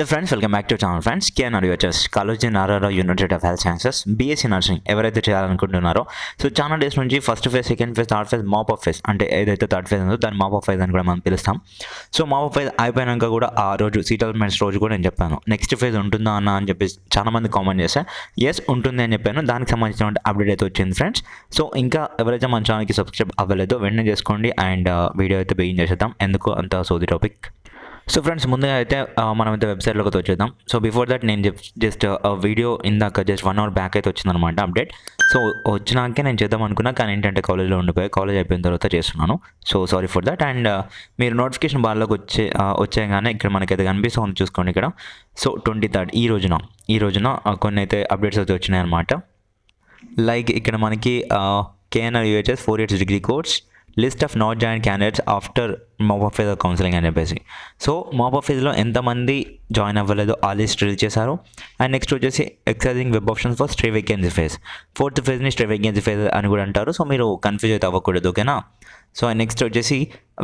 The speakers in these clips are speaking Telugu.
Hello friends, welcome back to channel friends. KNR UHS college in RR university of health sciences BSc nursing ఎవరైతే చేయాలనుకుంటున్నారో సో చాలా డేస్ నుంచి first phase, second phase, third phase, mop up phase అంటే ఏదైతే థర్డ్ ఫేజ్ ఉందో దాన్ని మాప్ ఆఫ్ ఫేజ్ అని కూడా మనం పిలుస్తాం. సో మాప్ ఆఫ్ ఫేజ్ అయిపోయాక కూడా ఆ రోజు సీట్ అలర్మెంట్స్ రోజు కూడా నేను చెప్పాను నెక్స్ట్ ఫేజ్ ఉంటుందా అన్న అని చెప్పి చాలా మంది కామెంట్ చేస్తే ఎస్ ఉంటుంది అని చెప్పాను. దానికి సంబంధించిన అప్డేట్ అయితే వచ్చింది ఫ్రెండ్స్. సో ఇంకా ఎవరైతే మన ఛానల్కి సబ్స్క్రైబ్ అవ్వలేదో వెంటనే చేసుకోండి అండ్ వీడియో అయితే బిగిన్ చేసేద్దాం. ఎందుకు అంత సోది టాపిక్. సో ఫ్రెండ్స్, ముందుగా అయితే మనమైతే వెబ్సైట్లోకి వచ్చేద్దాం. సో బిఫోర్ దట్ నేను జస్ట్ వీడియో ఇందాక జస్ట్ 1 hour బ్యాక్ అయితే వచ్చిందనమాట అప్డేట్. సో వచ్చినాకే నేను చేద్దాం అనుకున్నా, కానీ ఏంటంటే కాలేజ్లో ఉండిపోయి కాలేజ్ అయిపోయిన తర్వాత చేస్తున్నాను. So sorry for that. And మీరు నోటిఫికేషన్ బార్లోకి వచ్చేగానే ఇక్కడ మనకైతే కనిపిస్తుంది చూసుకోండి ఇక్కడ. సో 23rd ఈ రోజున కొన్ని అయితే అప్డేట్స్ అయితే వచ్చినాయి అనమాట. లైక్ ఇక్కడ మనకి KNR UHS 4 years degree course list of not join candidates after mop up phase counselling అని చెప్పేసి. సో మాప్ ఆఫ్ ఫేజ్లో ఎంతమంది జాయిన్ అవ్వలేదో ఆ లిస్ట్ రిలీజ్ చేశారు. అండ్ నెక్స్ట్ వచ్చేసి exercising web options for stray vacancy phase, 4th ఫేజ్ని స్ట్రే వేకెన్సీ ఫేజ్ అని కూడా అంటారు. సో మీరు కన్ఫ్యూజ్ అయితే అవ్వకూడదు, ఓకేనా. సో నెక్స్ట్ వచ్చేసి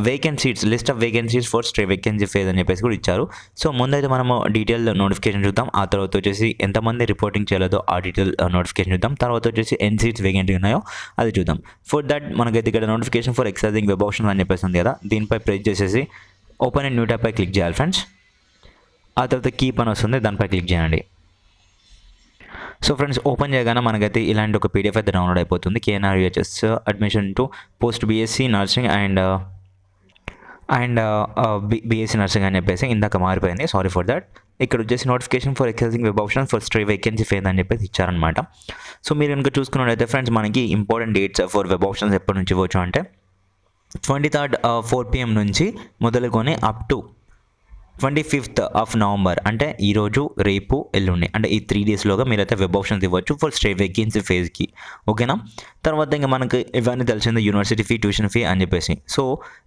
vacancy seats, list of vacancies for stray vacancy phase అని చెప్పేసి కూడా ఇచ్చారు. సో ముందైతే మనము డీటెయిల్ నోటిఫికేషన్ చూద్దాం. ఆ తర్వాత వచ్చేసి ఎంతమంది రిపోర్టింగ్ చేయలేదో ఆ డీటెయిల్ నోటిఫికేషన్ చూద్దాం. తర్వాత వచ్చేసి ఎన్ని సీట్స్ వేకెంట్ ఉన్నాయో అది చూద్దాం. ఫర్ దట్ మనకైతే ఇక్కడ notification for exercising web option అని చెప్పేసి ఉంది కదా, దీనిపై ప్రెస్ చేసేసి ఓపెన్ అండ్ న్యూ ట్యాబ్ పై క్లిక్ చేయాలి ఫ్రెండ్స్. ఆ తర్వాత కీప్ అని వస్తుంది, దానిపై క్లిక్ చేయండి. సో ఫ్రెండ్స్, ఓపెన్ చేయగానే మనకైతే ఇలాంటి ఒక పీడిఎఫ్ అయితే డౌన్లోడ్ అయిపోతుంది. KNR UHS admission to post BSc nursing and BSc nursing అని చెప్పేసి ఇందాక మారిపోయింది, సారీ ఫర్ దట్. ఇక్కడ వచ్చేసి notification for exercising web option for stray vacancy phase అని చెప్పేసి ఇచ్చారనమాట. సో మీరు కనుక చూసుకున్నట్లయితే ఫ్రెండ్స్, మనకి important dates for web options ఎప్పటి నుంచి ఇవ్వచ్చు అంటే 23rd 4 PM నుంచి మొదలుకొని up to 25th of November అంటే ఈరోజు, రేపు, ఎల్లుండి అంటే ఈ 3 daysలోగా మీరైతే వెబ్ ఆప్షన్స్ ఇవ్వచ్చు ఫర్ స్ట్రే వేకెన్సీ ఫేజ్కి, ఓకేనా. తర్వాత ఇంకా మనకి ఇవన్నీ తెలిసింది యూనివర్సిటీ ఫీ, ట్యూషన్ ఫీ అని చెప్పేసి. సో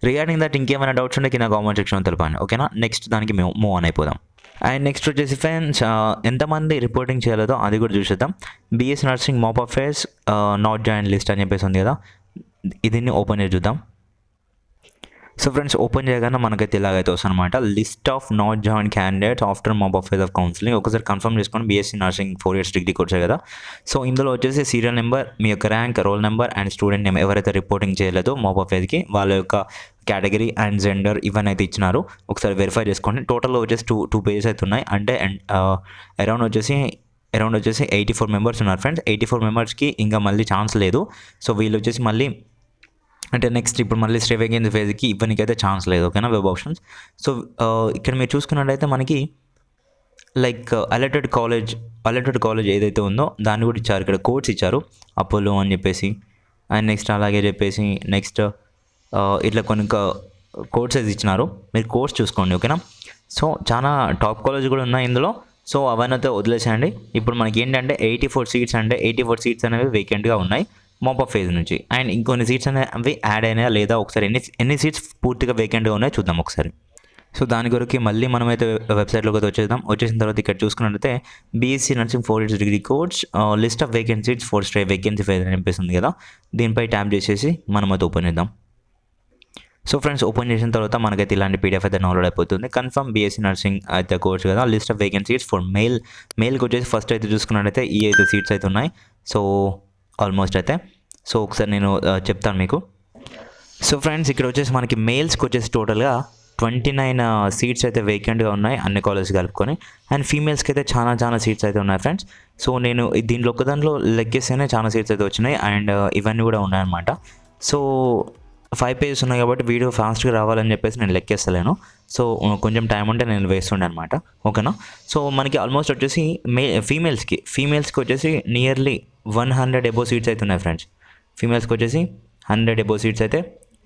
రిగార్డింగ్ దట్ ఇంకేమైనా డౌట్స్ ఉంటే కింద కామెంట్ సెక్షన్లో తెలపండి, ఓకేనా. నెక్స్ట్ దానికి మేము మూవ్ ఆన్ అయిపోదాం. అండ్ నెక్స్ట్ వచ్చేసి ఫ్రెండ్స్, ఎంతమంది రిపోర్టింగ్ చేయలేదో అది కూడా చూసేద్దాం. BSc nursing mop up phase not join list అని చెప్పేసి ఉంది కదా, దీన్ని ఓపెన్ చేసి చూద్దాం. సో ఫ్రెండ్స్, ఓపెన్ చేయగానే మనకైతే ఇలాగైతే వస్తుంది అనమాట. List of not join candidates after mop up phase of counselling. ఒకసారి కన్ఫర్మ్ చేసుకోండి, బీఎస్సీ నర్సింగ్ 4 years డిగ్రీ కోర్సే కదా. సో ఇందులో వచ్చేసి సీరియల్ నెంబర్, మీ యొక్క rank, roll number and student name ఎవరైతే రిపోర్టింగ్ చేయలేదో మాప్ ఆఫ్ ఫేజ్కి వాళ్ళ యొక్క కేటగిరీ అండ్ జెండర్ ఇవన్నీ అయితే ఇచ్చినారు. ఒకసారి వెరిఫై చేసుకోండి. టోటల్లో వచ్చేసి టూ పేజెస్ అయితే ఉన్నాయి. అంటే అరౌండ్ వచ్చేసి 84 members ఉన్నారు ఫ్రెండ్స్. 84 membersకి ఇంకా మళ్ళీ ఛాన్స్ లేదు. సో వీళ్ళు వచ్చేసి మళ్ళీ అంటే నెక్స్ట్ ఇప్పుడు మళ్ళీ స్ట్రే వేకెన్సీ ఫేజ్కి ఇవ్వనికైతే ఛాన్స్ లేదు, ఓకేనా, వెబ్ ఆప్షన్స్. సో ఇక్కడ మీరు చూసుకున్నట్టయితే మనకి లైక్ అలర్టెడ్ కాలేజ్ ఏదైతే ఉందో దాన్ని కూడా ఇచ్చారు. ఇక్కడ కోడ్స్ ఇచ్చారు, అపోలో అని చెప్పేసి అండ్ నెక్స్ట్ అలాగే చెప్పేసి నెక్స్ట్ ఇట్లా కొన్ని కోడ్స్ అయితే ఇచ్చినారు. మీరు కోడ్స్ చూసుకోండి, ఓకేనా. సో చాలా టాప్ కాలేజ్ కూడా ఉన్నాయి ఇందులో. సో అవన్నీ అయితే వదిలేసేయండి. ఇప్పుడు మనకి ఏంటంటే 84 seats అంటే 84 seats అనేవి వేకెంట్గా ఉన్నాయి మాప్ ఆఫ్ ఫేజ్ నుంచి. అండ్ ఇంకొన్ని సీట్స్ అనేవి యాడ్ అయినాయా లేదా ఒకసారి ఎన్ని సీట్స్ పూర్తిగా వేకెంట్గా ఉన్నాయో చూద్దాం ఒకసారి. సో దాని కొరకు మళ్ళీ మనమైతే వెబ్సైట్లోకి అయితే వచ్చేసిన తర్వాత ఇక్కడ చూసుకున్నట్లయితే BSc nursing 4 years degree course list of vacancies for stray vacancy phase అని అనిపిస్తుంది కదా, దీనిపై ట్యాప్ చేసేసి మనం అయితే ఓపెన్ చేద్దాం. సో ఫ్రెండ్స్, ఓపెన్ చేసిన తర్వాత మనకైతే ఇలాంటి పీడిఎఫ్ అయితే డౌన్లోడ్ అయిపోతుంది. కన్ఫర్మ్ బీఎస్సీ నర్సింగ్ అయితే కోర్స్ కదా, లిస్ట్ ఆఫ్ వేకెన్సీస్ ఫర్ మెయిల్కి వచ్చేసి ఫస్ట్ అయితే చూసుకున్నట్లయితే ఈ అయితే సీట్స్ అయితే ఉన్నాయి. సో ఆల్మోస్ట్ అయితే సో ఒకసారి నేను చెప్తాను మీకు. సో ఫ్రెండ్స్, ఇక్కడ వచ్చేసి మనకి మెయిల్స్కి వచ్చేసి టోటల్గా 29 seats అయితే వేకెంట్గా ఉన్నాయి అన్ని కాలేజ్ కలుపుకొని. అండ్ ఫీమేల్స్కి అయితే చాలా సీట్స్ అయితే ఉన్నాయి ఫ్రెండ్స్. సో నేను దీంట్లో ఒక్కదాంట్లో లెక్కేస్తేనే చాలా సీట్స్ అయితే వచ్చినాయి అండ్ ఇవన్నీ కూడా ఉన్నాయన్నమాట. సో 5 pages ఉన్నాయి కాబట్టి వీడియో ఫాస్ట్గా రావాలని చెప్పేసి నేను లెక్కేస్తలేను. సో కొంచెం టైం ఉంటే నేను వేస్తుండే అనమాట, ఓకేనా. సో మనకి ఆల్మోస్ట్ వచ్చేసి ఫీమేల్స్కి వచ్చేసి నియర్లీ 100 above seats అయితే ఉన్నాయి ఫ్రెండ్స్. ఫీమేల్స్కి వచ్చేసి 100 above seats అయితే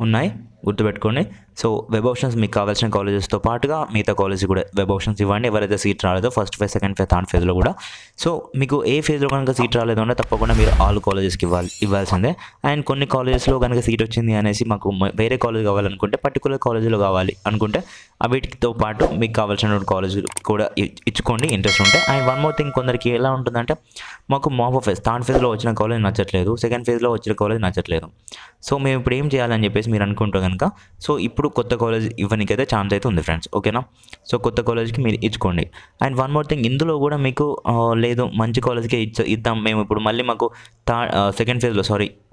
ఉన్నాయి, గుర్తుపెట్టుకోండి. సో వెబ్ ఆప్షన్స్ మీకు కావాల్సిన కాలేజెస్తో పాటుగా మిగతా కాలేజ్ కూడా వెబ్ ఆప్షన్స్ ఇవ్వండి ఎవరైతే సీట్ రాలేదో first phase, second phase, third ఫేజ్లో కూడా. సో మీకు ఏ ఫేజ్లో కనుక సీట్ రాలేదు అంటే తప్పకుండా మీరు ఆల్ కాలేజెస్కి ఇవ్వాల్సిందే. అండ్ కొన్ని కాలేజెస్లో కనుక సీట్ వచ్చింది అనేసి మాకు వేరే కాలేజ్ కావాలనుకుంటే, పర్టికులర్ కాలేజీలో కావాలి అనుకుంటే వీటితో పాటు మీకు కావాల్సిన కాలేజ్ కూడా ఇచ్చుకోండి ఇంట్రెస్ట్ ఉంటే. అండ్ వన్ మోర్ థింగ్, కొందరికి ఎలా ఉంటుందంటే మాకు మాప్ ఆఫ్ ఫేజ్ థర్డ్ ఫేజ్లో వచ్చిన కాలేజ్ నచ్చట్లేదు, సెకండ్ ఫేజ్లో వచ్చిన కాలేజ్ నచ్చట్లేదు. సో మేము ఇప్పుడు ఏం చేయాలని చెప్పేసి మీరు అనుకుంటే కనుక, సో ఇప్పుడు ఇప్పుడు కొత్త కాలేజ్ ఇవ్వడానికైతే ఛాన్స్ అయితే ఉంది ఫ్రెండ్స్, ఓకేనా. సో కొత్త కాలేజ్కి మీరు ఇచ్చుకోండి. అండ్ వన్ మోర్ థింగ్, ఇందులో కూడా మీకు లేదు మంచి కాలేజ్కే ఇద్దాం మేము ఇప్పుడు మళ్ళీ మాకు సెకండ్ ఫేజ్లో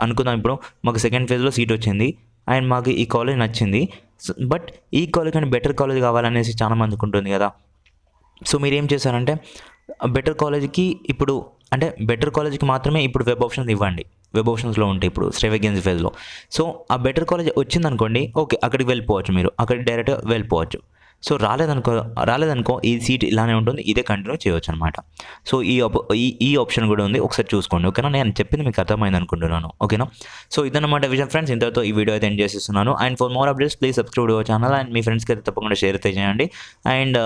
అనుకుందాం, ఇప్పుడు మాకు సెకండ్ ఫేజ్లో సీట్ వచ్చింది అండ్ మాకు ఈ కాలేజ్ నచ్చింది, బట్ ఈ కాలేజ్ కానీ బెటర్ కాలేజ్ కావాలనేసి చాలా మందికి ఉంటుంది కదా. సో మీరు ఏం చేశారంటే బెటర్ కాలేజ్కి ఇప్పుడు అంటే బెటర్ కాలేజ్కి మాత్రమే ఇప్పుడు వెబ్ ఆప్షన్స్ ఇవ్వండి. వెబ్ ఆప్షన్స్లో ఉంటాయి ఇప్పుడు స్ట్రే వేకెన్సీ ఫేజ్లో. సో ఆ బెటర్ కాలేజ్ వచ్చిందనుకోండి, ఓకే అక్కడికి వెళ్ళిపోవచ్చు, మీరు అక్కడికి డైరెక్ట్గా వెళ్ళిపోవచ్చు. సో రాలేదనుకో ఈ సీట్ ఇలానే ఉంటుంది, ఇదే కంటిన్యూ చేయవచ్చు అనమాట. సో ఈ ఆప్షన్ కూడా ఉంది, ఒకసారి చూసుకోండి, ఓకేనా. నేను చెప్పింది మీకు అర్థమైంది అనుకుంటున్నాను, ఓకేనా. సో ఇదన్నమాట విషయం ఫ్రెండ్స్, ఇంతతో ఈ వీడియో అయితే ఎండ్ చేసేస్తున్నాను. And for more updates please subscribe our channel and మీ ఫ్రెండ్స్కి అయితే తప్పకుండా షేర్ అయితే చేయండి. అండ్